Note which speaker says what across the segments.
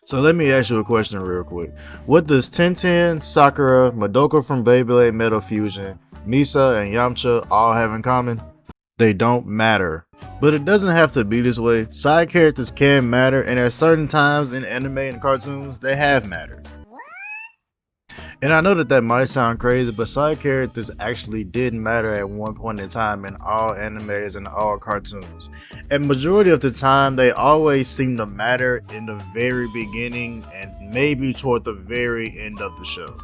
Speaker 1: So let me ask you a question real quick. What does Tenten, Sakura, Madoka from Beyblade Metal Fusion, Misa, and Yamcha all have in common? They don't matter. But it doesn't have to be this way. Side characters can matter, and at certain times in anime and cartoons, they have mattered. And I know that might sound crazy, but side characters actually did matter at one point in time in all animes and all cartoons. And majority of the time, they always seem to matter in the very beginning and maybe toward the very end of the show.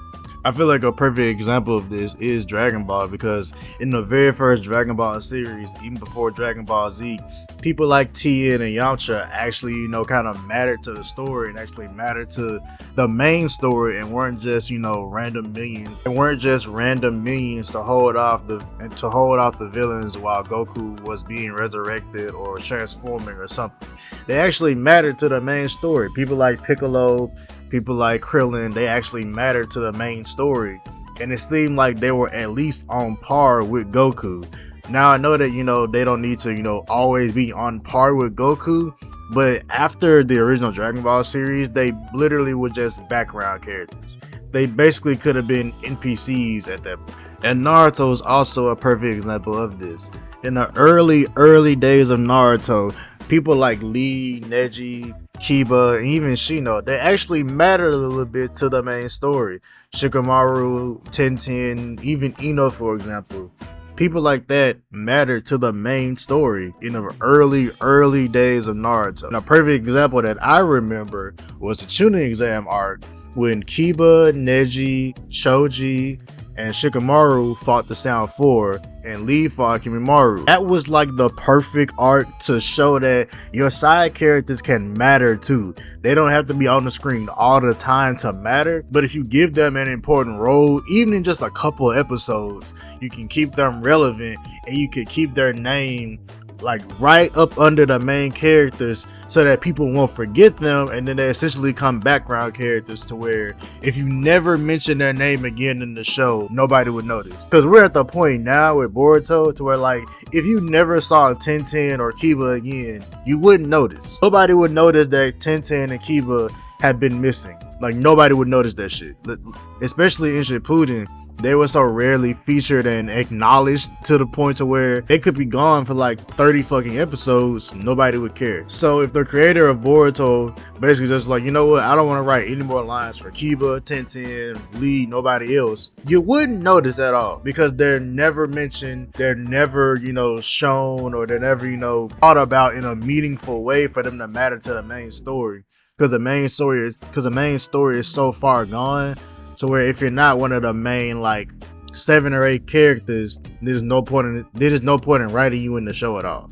Speaker 1: I feel like a perfect example of this is Dragon Ball, because in the very first Dragon Ball series, even before Dragon Ball Z, people like Tien and Yamcha actually, kind of mattered to the story and actually mattered to the main story and weren't just, random minions. And weren't just random minions to hold off the villains while Goku was being resurrected or transforming or something. They actually mattered to the main story. People like Piccolo, people like Krillin, they actually mattered to the main story. And it seemed like they were at least on par with Goku. Now I know that, they don't need to, always be on par with Goku, but after the original Dragon Ball series, they literally were just background characters. They basically could have been NPCs at that point. And Naruto is also a perfect example of this. In the early days of Naruto, people like Lee, Neji, Kiba, and even Shino, they actually mattered a little bit to the main story. Shikamaru, Tenten, even Ino, for example. People like that mattered to the main story in the early days of Naruto. And a perfect example that I remember was the Chunin exam arc when Kiba, Neji, Choji, and Shikamaru fought the Sound 4 and Lee fought Kimimaro. That was like the perfect arc to show that your side characters can matter too. They don't have to be on the screen all the time to matter, but if you give them an important role, even in just a couple episodes, you can keep them relevant and you can keep their name like right up under the main characters so that people won't forget them, and then they essentially become background characters to where if you never mention their name again in the show, nobody would notice. Because we're at the point now with Boruto to where like if you never saw Tenten or Kiba again, you wouldn't notice. Nobody would notice that Tenten and Kiba had been missing. Like nobody would notice that shit. Especially in Shippuden, they were so rarely featured and acknowledged to the point to where they could be gone for like 30 fucking episodes, nobody would care. So if the creator of Boruto basically just like, you know what, I don't want to write any more lines for Kiba, Tenten, Lee, nobody else, you wouldn't notice at all because they're never mentioned, they're never, shown, or they're never, thought about in a meaningful way for them to matter to the main story. Because the main story is so far gone. So where if you're not one of the main like 7 or 8 characters, there's no point in writing you in the show at all.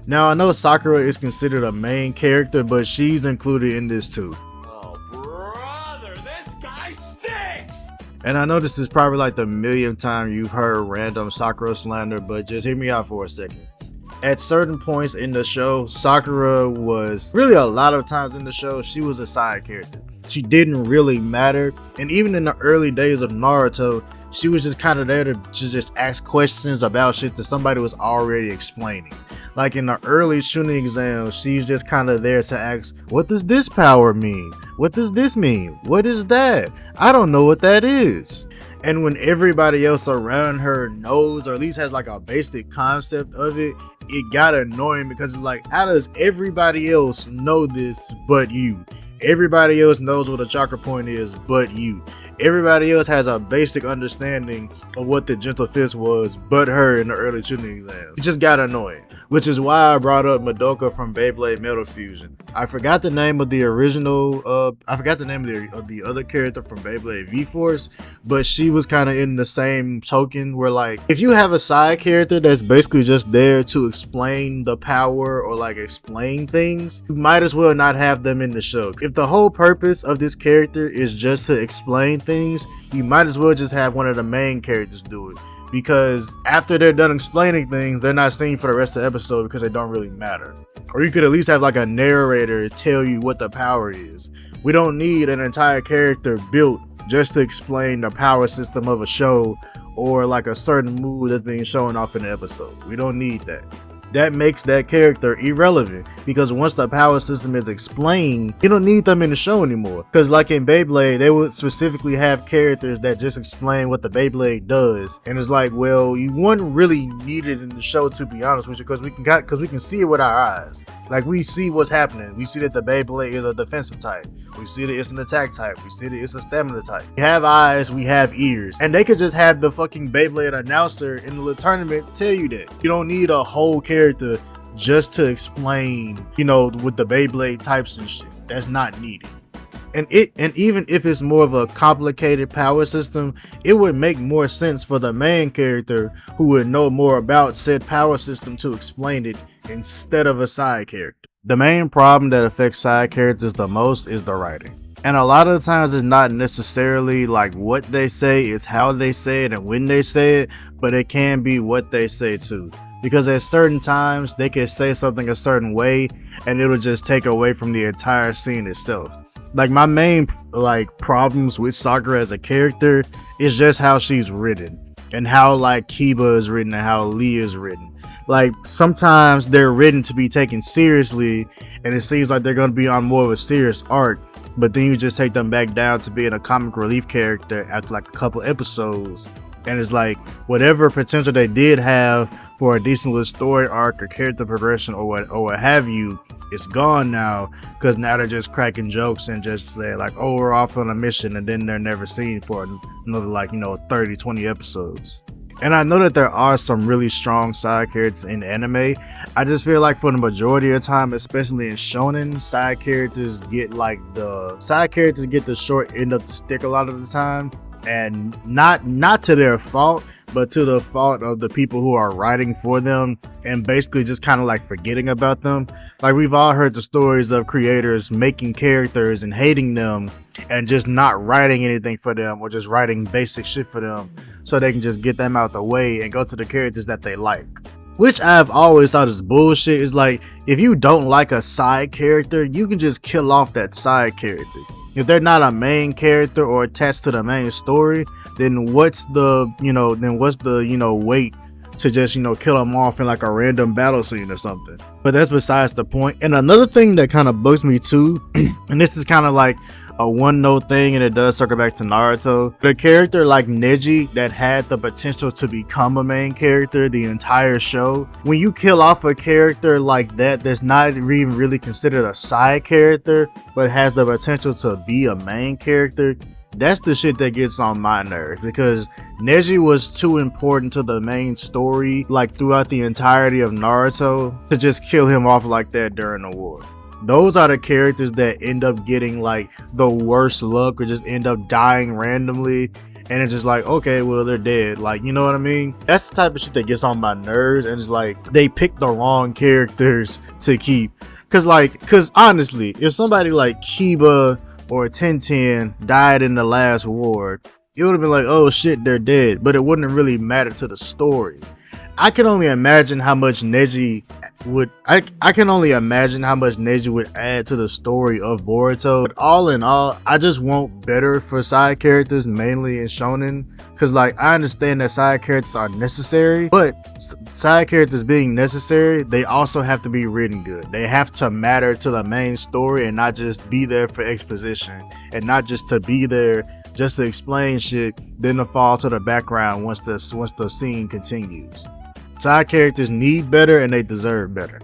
Speaker 1: Now I know Sakura is considered a main character, but she's included in this too.
Speaker 2: Oh brother, this guy stinks!
Speaker 1: And I know this is probably like the millionth time you've heard random Sakura slander, but just hear me out for a second. At certain points in the show, Sakura was really a lot of times in the show, she was a side character. She didn't really matter, and even in the early days of Naruto, she was just kind of there to just ask questions about shit that somebody was already explaining. Like in the early Chunin exam, she's just kind of there to ask, what does this power mean? What does this mean? What is that? I don't know what that is. And when everybody else around her knows, or at least has like a basic concept of it, it got annoying because it's like, how does everybody else know this but you? Everybody else knows what a chakra point is but you. Everybody else has a basic understanding of what the Gentle Fist was but her in the early Chunin exams. It just got annoying. Which is why I brought up Madoka from Beyblade Metal Fusion. I forgot the name of the original, I forgot the name of the other character from Beyblade V-Force, but she was kind of in the same token where like, if you have a side character that's basically just there to explain the power or like explain things, you might as well not have them in the show. If the whole purpose of this character is just to explain things, you might as well just have one of the main characters do it. Because after they're done explaining things, they're not seen for the rest of the episode because they don't really matter. Or you could at least have like a narrator tell you what the power is. We don't need an entire character built just to explain the power system of a show or like a certain move that's being shown off in the episode. We don't need that. that makes that character irrelevant, because once the power system is explained, you don't need them in the show anymore. Because like in Beyblade, they would specifically have characters that just explain what the Beyblade does, and it's like, well, you wouldn't really need it in the show, to be honest with you, because we can see it with our eyes. Like, we see what's happening. We see that the Beyblade is a defensive type. We see that it's an attack type. We see that it's a stamina type. We have eyes, we have ears. And they could just have the fucking Beyblade announcer in the little tournament tell you that. You don't need a whole character just to explain, you know, with the Beyblade types and shit. That's not needed. And even if it's more of a complicated power system, it would make more sense for the main character who would know more about said power system to explain it instead of a side character. The main problem that affects side characters the most is the writing. And a lot of the times it's not necessarily like what they say, it's how they say it and when they say it, but it can be what they say too. Because at certain times they can say something a certain way and it'll just take away from the entire scene itself. Like, my main problems with Sakura as a character is just how she's written and how like Kiba is written and how Lee is written. Like, sometimes they're written to be taken seriously and it seems like they're going to be on more of a serious arc, but then you just take them back down to being a comic relief character after like a couple episodes, and it's like whatever potential they did have for a decent little story arc or character progression or what have you, it's gone now, because now they're just cracking jokes and just saying like, oh, we're off on a mission, and then they're never seen for another 30-20 episodes. And I know that there are some really strong side characters in anime. I just feel like for the majority of the time, especially in shonen, side characters get the short end of the stick a lot of the time, and not to their fault, but to the fault of the people who are writing for them and basically just kind of like forgetting about them. Like, we've all heard the stories of creators making characters and hating them and just not writing anything for them, or just writing basic shit for them so they can just get them out the way and go to the characters that they like. Which I've always thought is bullshit. It's like, if you don't like a side character, you can just kill off that side character. If they're not a main character or attached to the main story, then what's the weight to just, kill them off in like a random battle scene or something. But that's besides the point. And another thing that kind of bugs me too, and this is kind of like a one note thing, and it does circle back to Naruto. The character like Neji that had the potential to become a main character the entire show, when you kill off a character like that that's not even really considered a side character but has the potential to be a main character, that's the shit that gets on my nerves, because Neji was too important to the main story like throughout the entirety of Naruto to just kill him off like that during the war. Those are the characters that end up getting like the worst luck or just end up dying randomly, and it's just like, okay, well, they're dead. Like, you know what I mean? That's the type of shit that gets on my nerves, and it's like they picked the wrong characters to keep. Cause honestly, if somebody like Kiba or Tenten died in the last war, it would have been like, oh shit, they're dead, but it wouldn't really matter to the story. I can only imagine how much Neji would add to the story of Boruto. But all in all, I just want better for side characters, mainly in shonen, because like, I understand that side characters are necessary, but side characters being necessary, they also have to be written good. They have to matter to the main story and not just be there for exposition, and not just to be there just to explain shit, then to fall to the background once the scene continues. Side characters need better and they deserve better.